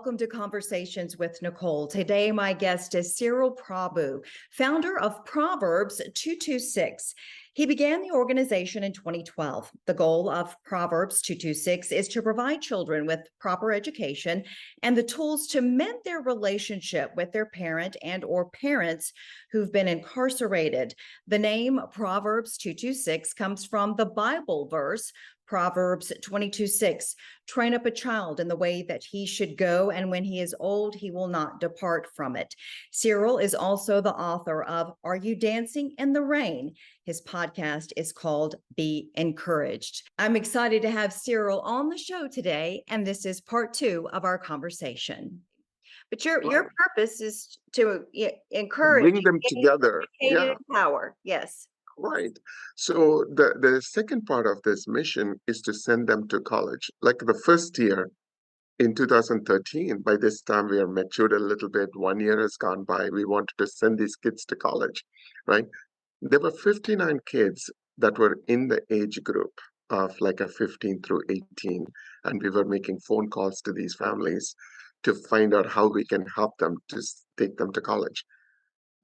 welcome to Conversations with Nicole. Today, my guest is Cyril Prabhu, founder of Proverbs226. He began the organization in 2012. The goal of Proverbs226 is to provide children with proper education and the tools to mend their relationship with their parent and or parents who've been incarcerated. The name Proverbs226 comes from the Bible verse, Proverbs226, train up a child in the way that he should go, and when he is old, he will not depart from it. Cyril is also the author of Are You Dancing in the Rain? His podcast is called Be Encouraged. I'm excited to have Cyril on the show today, and this is part 2 of our conversation. But your purpose is to encourage, bring them together. Yeah. Power. Yes. Right. So the second part of this mission is to send them to college. Like the first year in 2013, by this time we are matured a little bit. 1 year has gone by. We wanted to send these kids to college, right? There were 59 kids that were in the age group of like a 15 through 18. And we were making phone calls to these families to find out how we can help them to take them to college.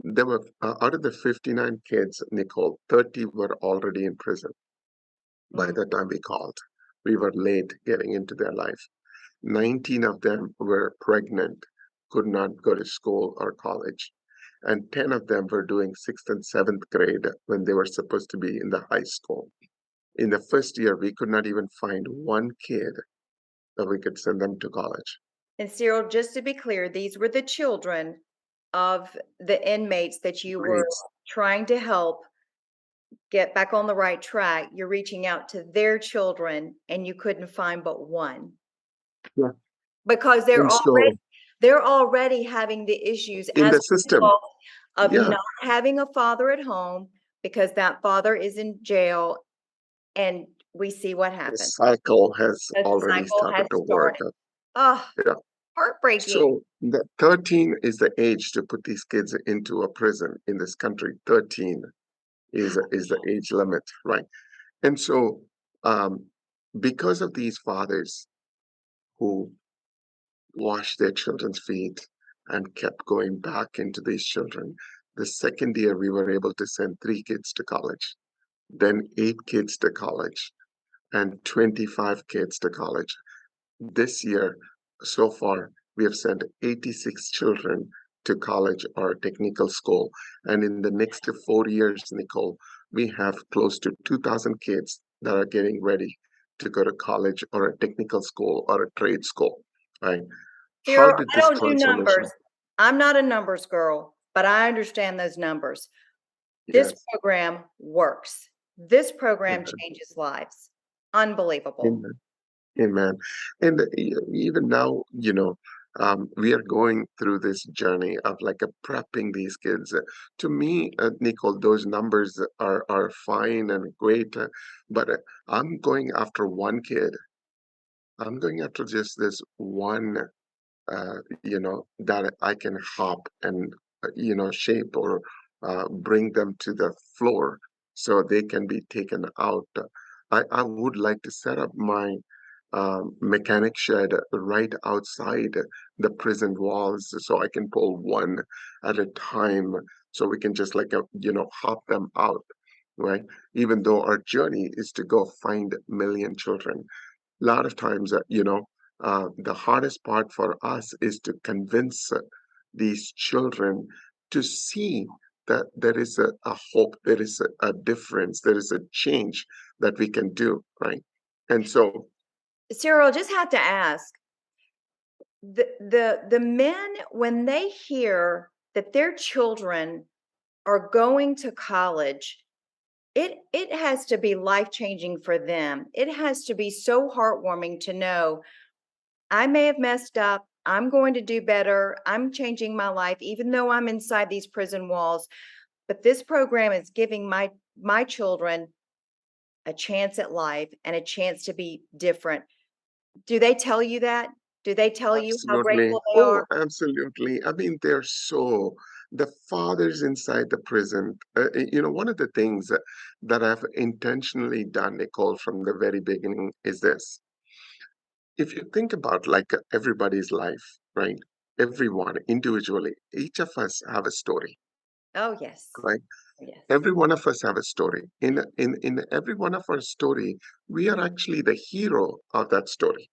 There were, out of the 59 kids, Nicole, 30 were already in prison by the time we called. We were late getting into their life. 19 of them were pregnant, could not go to school or college. And 10 of them were doing 6th and 7th grade when they were supposed to be in the high school. In the first year, we could not even find one kid that we could send them to college. And Cyril, just to be clear, these were the children of the inmates that you were trying to help get back on the right track. You're reaching out to their children and you couldn't find but one. Yeah. Because they're already having the issues in the system of not having a father at home because that father is in jail, and we see what happens. The cycle has already started to work. Heartbreaking. So the 13 is the age to put these kids into a prison in this country. 13 is the age limit, right? And so because of these fathers who washed their children's feet and kept going back into these children, the second year we were able to send 3 kids to college, then 8 kids to college, and 25 kids to college. This year, so far, we have sent 86 children to college or technical school. And in the next 4 years, Nicole, we have close to 2,000 kids that are getting ready to go to college or a technical school or a trade school, right? How did this transformation? I don't do numbers. I'm not a numbers girl, but I understand those numbers. This program works. This program changes lives. Unbelievable. Amen. And even now, we are going through this journey of like prepping these kids. To me, Nicole, those numbers are fine and great, but I'm going after one kid. I'm going after just this one, that I can help and, shape or bring them to the floor so they can be taken out. I would like to set up my mechanic shed right outside the prison walls so I can pull one at a time so we can just hop them out, right? Even though our journey is to go find 1 million children. A lot of times, the hardest part for us is to convince these children to see that there is a hope, there is a difference, there is a change that we can do, right? And so, Cyril, just have to ask, the men, when they hear that their children are going to college, it has to be life-changing for them. It has to be so heartwarming to know, I may have messed up. I'm going to do better. I'm changing my life, even though I'm inside these prison walls. But this program is giving my children a chance at life and a chance to be different. Do they tell you that? Do they tell you how grateful they are? Oh, absolutely. I mean, the fathers inside the prison, one of the things that I've intentionally done, Nicole, from the very beginning is this. If you think about like everybody's life, right? Everyone individually, each of us have a story, Oh, yes. right? Yes. Every one of us have a story. In every one of our story, we are actually the hero of that story.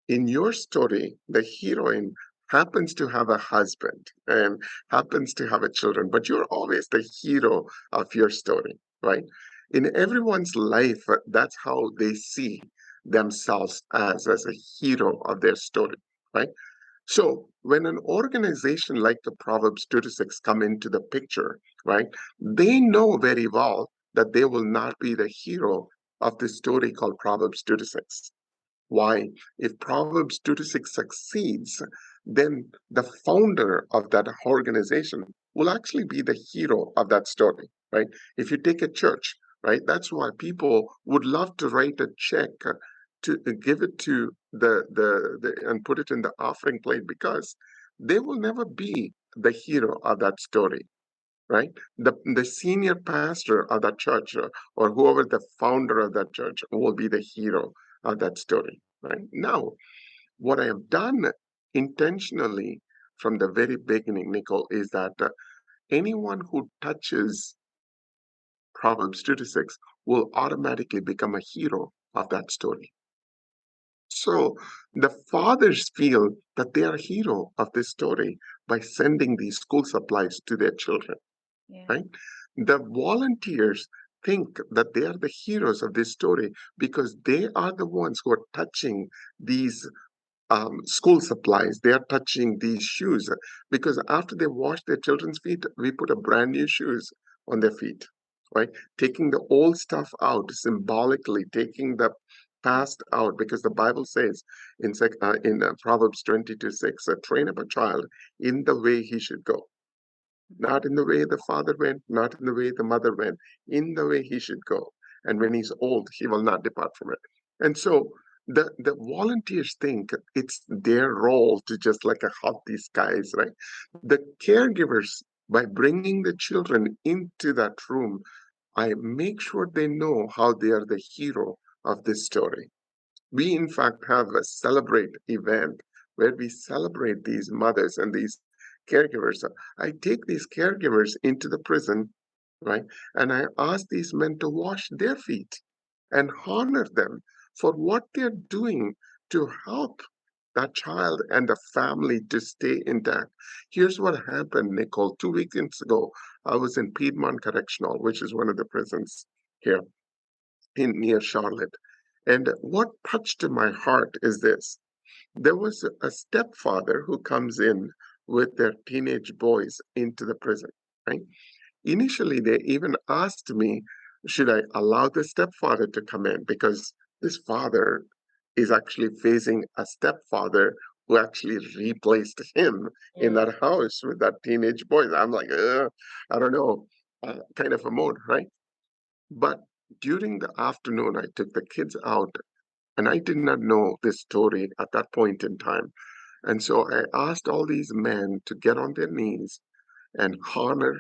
In your story, the heroine happens to have a husband and happens to have a children, but you're always the hero of your story, right? In everyone's life, that's how they see themselves as a hero of their story, right? So when an organization like the Proverbs 226 come into the picture, right, they know very well that they will not be the hero of the story called Proverbs 226. Why? If Proverbs 226 succeeds, then the founder of that organization will actually be the hero of that story, right? If you take a church, right, that's why people would love to write a check to give it to the and put it in the offering plate because they will never be the hero of that story, right? The senior pastor of that church or whoever the founder of that church will be the hero of that story, right? Now, what I have done intentionally from the very beginning, Nicole, is that anyone who touches Proverbs 226 will automatically become a hero of that story. So the fathers feel that they are a hero of this story by sending these school supplies to their children, Yeah. right? The volunteers think that they are the heroes of this story because they are the ones who are touching these school supplies. They are touching these shoes because after they wash their children's feet, we put a brand new shoes on their feet, right? Taking the old stuff out, symbolically taking the past out, because the Bible says in Proverbs 22:6, train up a child in the way he should go, not in the way the father went, not in the way the mother went, in the way he should go. And when he's old, he will not depart from it. And so the volunteers think it's their role to just like help these guys, right? The caregivers, by bringing the children into that room, I make sure they know how they are the hero of this story. We, in fact, have a celebrate event where we celebrate these mothers and these caregivers. I take these caregivers into the prison, right? And I ask these men to wash their feet and honor them for what they're doing to help that child and the family to stay intact. Here's what happened, Nicole. 2 weekends ago, I was in Piedmont Correctional, which is one of the prisons here in near Charlotte. And what touched my heart is this. There was a stepfather who comes in with their teenage boys into the prison, right? Initially, they even asked me, should I allow the stepfather to come in? Because this father is actually facing a stepfather who actually replaced him in Mm. that house with that teenage boy. I'm like, I don't know, kind of a mode, right? But during the afternoon, I took the kids out, and I did not know this story at that point in time. And so I asked all these men to get on their knees and honor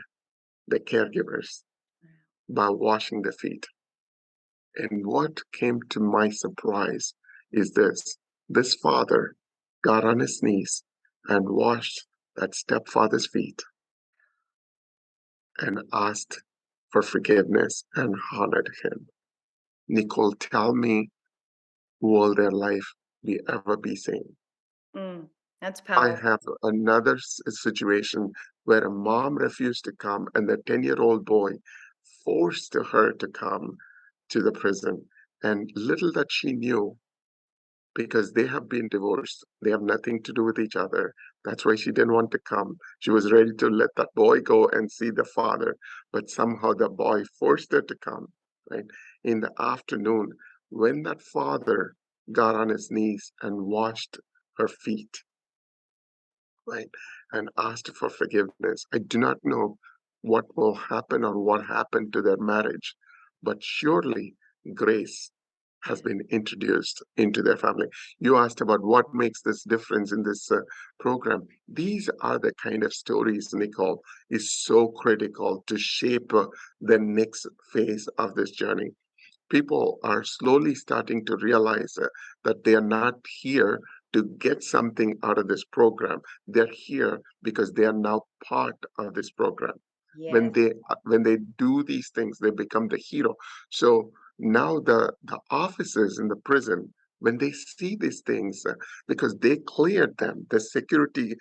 the caregivers by washing their feet. And what came to my surprise is this father got on his knees and washed that stepfather's feet and asked for forgiveness and honored him. Nicole, tell me, will their life be ever be same? Mm. That's I powerful. have another situation where a mom refused to come, and the 10-year-old boy forced her to come to the prison. And little that she knew, because they have been divorced, they have nothing to do with each other. That's why she didn't want to come. She was ready to let that boy go and see the father, but somehow the boy forced her to come, right? In the afternoon, when that father got on his knees and washed her feet, right, and asked for forgiveness. I do not know what will happen or what happened to their marriage, but surely grace has been introduced into their family. You asked about what makes this difference in this program. These are the kind of stories, Nicole, is so critical to shape the next phase of this journey. People are slowly starting to realize that they are not here to get something out of this program. They're here because they are now part of this program. Yes. When they do these things, they become the hero. So now the officers in the prison, when they see these things, because they cleared them, the security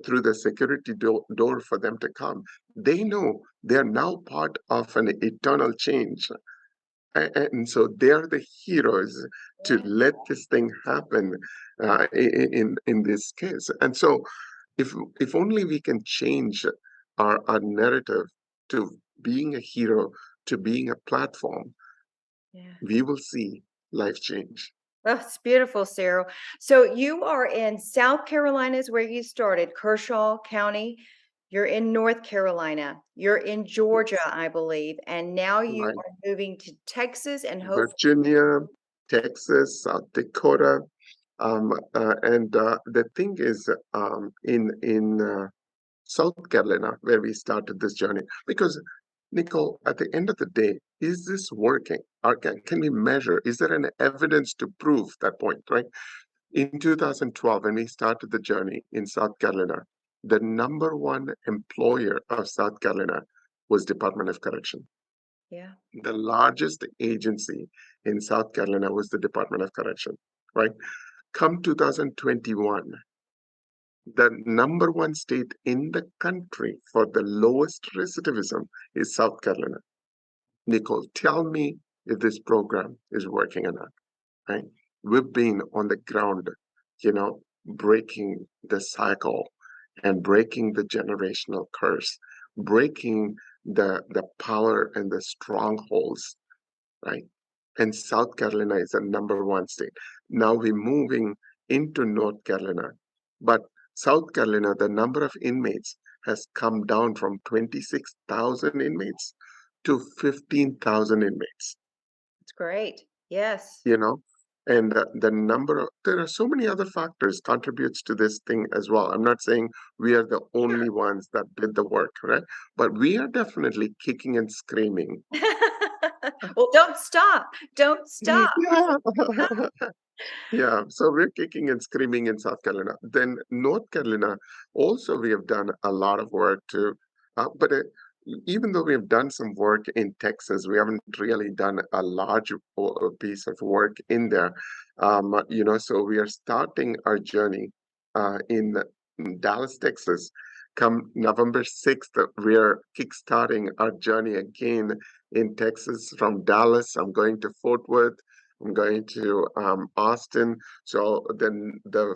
through the security door for them to come, they know they are now part of an eternal change. And so they're the heroes to Yeah. let this thing happen in this case. And so if only we can change our narrative to being a hero, to being a platform, Yeah. we will see life change. Oh, it's beautiful, Cyril. So you are in South Carolina is where you started, Kershaw County. You're in North Carolina. You're in Georgia, I believe. And now you Right. are moving to Texas and hopefully, Virginia, Texas, South Dakota. And the thing is, in South Carolina, where we started this journey. Because, Nicole, at the end of the day, is this working? Or can we measure? Is there an evidence to prove that point, right? In 2012, when we started the journey in South Carolina, the number one employer of South Carolina was Department of Correction. yeah, The largest agency in South Carolina was the Department of Correction, right? Come 2021, the number one state in the country for the lowest recidivism is South Carolina. Nicole, tell me if this program is working or not, right? We've been on the ground, breaking the cycle and breaking the generational curse, breaking the power and the strongholds, right? And South Carolina is the number one state. Now we're moving into North Carolina, but South Carolina, the number of inmates has come down from 26,000 inmates to 15,000 inmates, it's great. Yes. you know? And the number of, there are so many other factors contributes to this thing as well. I'm not saying we are the only ones that did the work, right? But we are definitely kicking and screaming. Well, don't stop. Don't stop. Yeah. Yeah, so we're kicking and screaming in South Carolina. Then North Carolina, also we have done a lot of work too. But even though we have done some work in Texas, we haven't really done a large piece of work in there. So we are starting our journey in Dallas, Texas. Come November 6th, we're kickstarting our journey again in Texas from Dallas. I'm going to Fort Worth. I'm going to Austin. So then the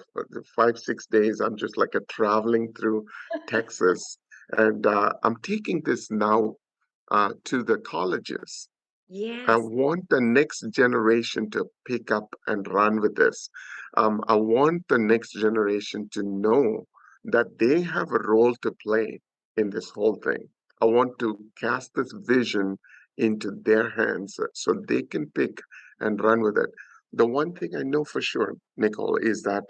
5, 6 days, I'm just like a traveling through Texas, and I'm taking this now to the colleges. I Yes. want the next generation to pick up and run with this. I want the next generation to know that they have a role to play in this whole thing. I want to cast this vision into their hands so they can pick and run with it. The one thing I know for sure, Nicole, is that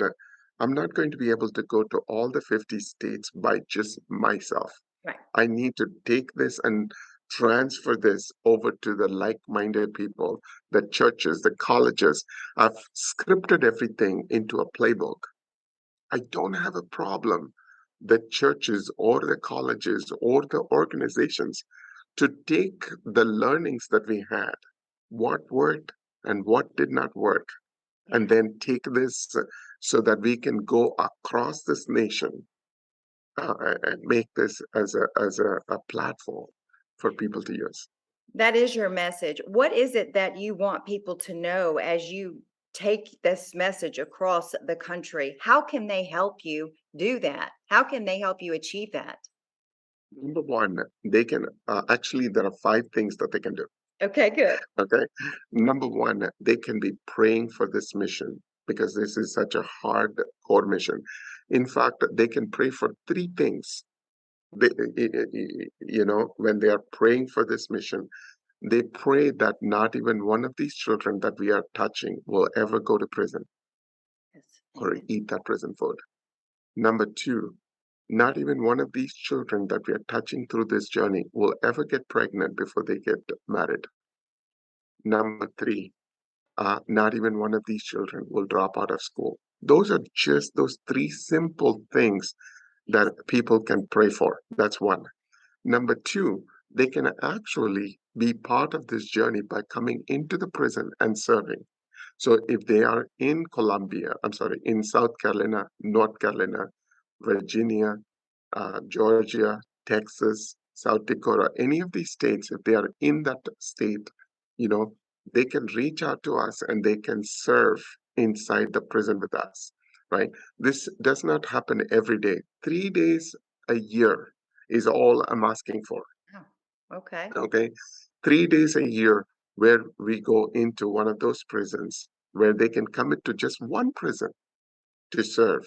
I'm not going to be able to go to all the 50 states by just myself. Right. I need to take this and transfer this over to the like-minded people, the churches, the colleges. I've scripted everything into a playbook. I don't have a problem the churches or the colleges or the organizations to take the learnings that we had, what worked and what did not work, Yeah. and then take this so that we can go across this nation and make this as a platform for people to use. That is your message. What is it that you want people to know as you take this message across the country? How can they help you do that? How can they help you achieve that? Number one, they can actually, there are 5 things that they can do. Okay, good. Okay. Number one, they can be praying for this mission because this is such a hard core mission. In fact, they can pray for 3 things. They, when they are praying for this mission, they pray that not even one of these children that we are touching will ever go to prison Yes. or Amen. eat that prison food. Number two, not even one of these children that we are touching through this journey will ever get pregnant before they get married. Number three, not even one of these children will drop out of school. Those are just those three simple things that people can pray for. That's one. Number two, they can actually be part of this journey by coming into the prison and serving. So if they are in in South Carolina, North Carolina, Virginia, Georgia, Texas, South Dakota, any of these states, if they are in that state, you know, they can reach out to us and they can serve inside the prison with us, right? This does not happen every day. 3 days a year is all I'm asking for. Oh, okay. Okay. 3 days a year where we go into one of those prisons where they can commit to just one prison to serve,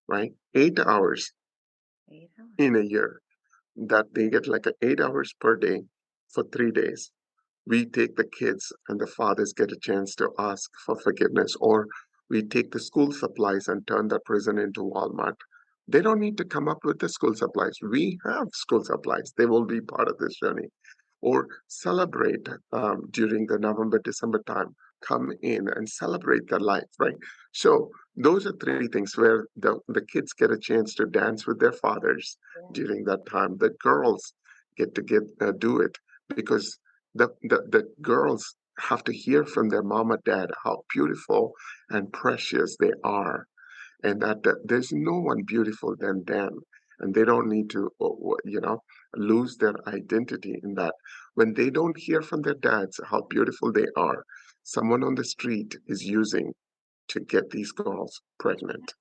right? 8 hours 8 hours. in a year that they get like 8 hours per day for 3 days. We take the kids and the fathers get a chance to ask for forgiveness, or we take the school supplies and turn the prison into Walmart. They don't need to come up with the school supplies. We have school supplies. They will be part of this journey. Or celebrate during the November, December time. Come in and celebrate their life, right? So those are three things where the kids get a chance to dance with their fathers Yeah. during that time. The girls get do it because the girls have to hear from their mom and dad how beautiful and precious they are, and that there's no one beautiful than them, and they don't need to, lose their identity in that. When they don't hear from their dads how beautiful they are, someone on the street is using to get these girls pregnant.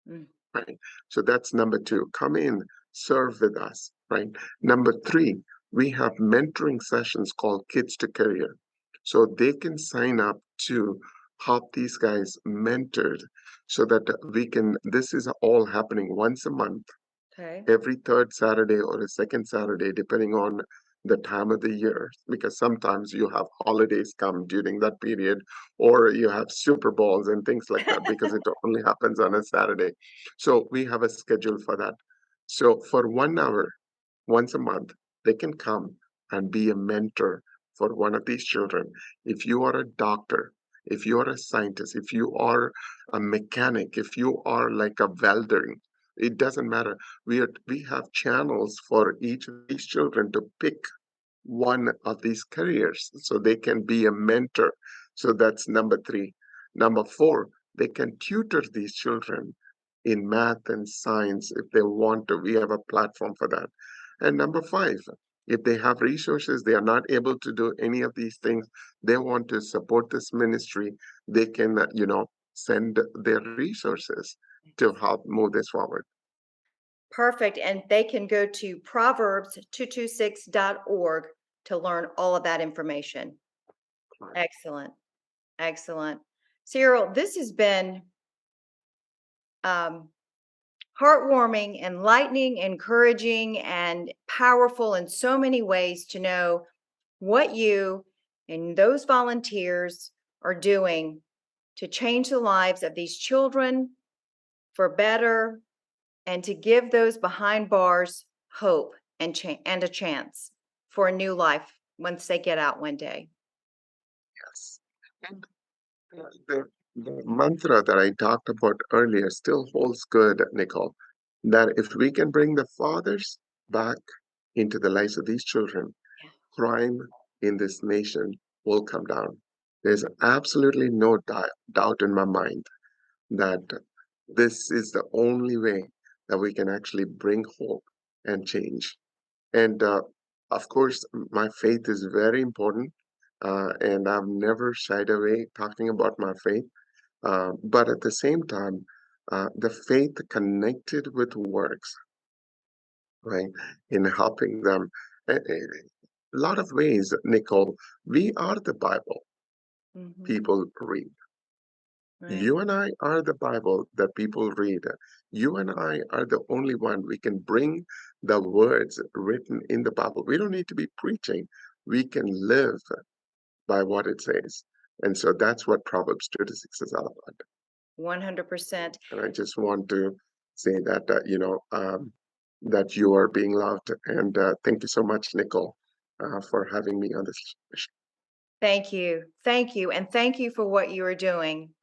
Mm, Right. So that's number two. Come in, serve with us. Right. Number three, we have mentoring sessions called Kids to Career. So they can sign up to help these guys mentored so that this is all happening once a month, okay. every third Saturday or a second Saturday, depending on the time of the year, because sometimes you have holidays come during that period, or you have Super Bowls and things like that, because it only happens on a Saturday. So we have a schedule for that. So for 1 hour, once a month, they can come and be a mentor for one of these children. If you are a doctor, if you are a scientist, if you are a mechanic, if you are like a welder, it doesn't matter. We have channels for each of these children to pick one of these careers so they can be a mentor. So that's number three. Number four, they can tutor these children in math and science if they want to. We have a platform for that. And number five, if they have resources, they are not able to do any of these things, they want to support this ministry, they can, send their resources to help move this forward. Perfect. And they can go to Proverbs226.org to learn all of that information. Excellent. Excellent. Cyril, this has been um, heartwarming, enlightening, encouraging, and powerful in so many ways to know what you and those volunteers are doing to change the lives of these children for better and to give those behind bars hope and a chance for a new life once they get out one day. Yes. And the mantra that I talked about earlier still holds good, Nicole, that if we can bring the fathers back into the lives of these children, Yeah. crime in this nation will come down. There's absolutely no doubt in my mind that this is the only way that we can actually bring hope and change. And of course, my faith is very important, and I've never shied away talking about my faith. But at the same time, the faith connected with works, right, in helping them. A lot of ways, Nicole, we are the Bible Hmm. people read. Right. You and I are the Bible that people read. You and I are the only one we can bring the words written in the Bible. We don't need to be preaching. We can live by what it says. And so that's what Proverbs 26 is all about. 100%. And I just want to say that, that you are being loved. And thank you so much, Nicole, for having me on this. Thank you. Thank you. And thank you for what you are doing.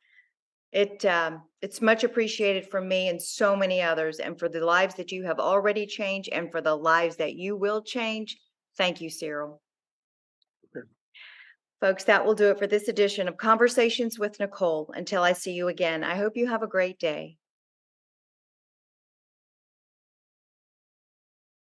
It's much appreciated from me and so many others, and for the lives that you have already changed and for the lives that you will change. Thank you, Cyril. Okay. Folks, that will do it for this edition of Conversations with Nicole. Until I see you again, I hope you have a great day.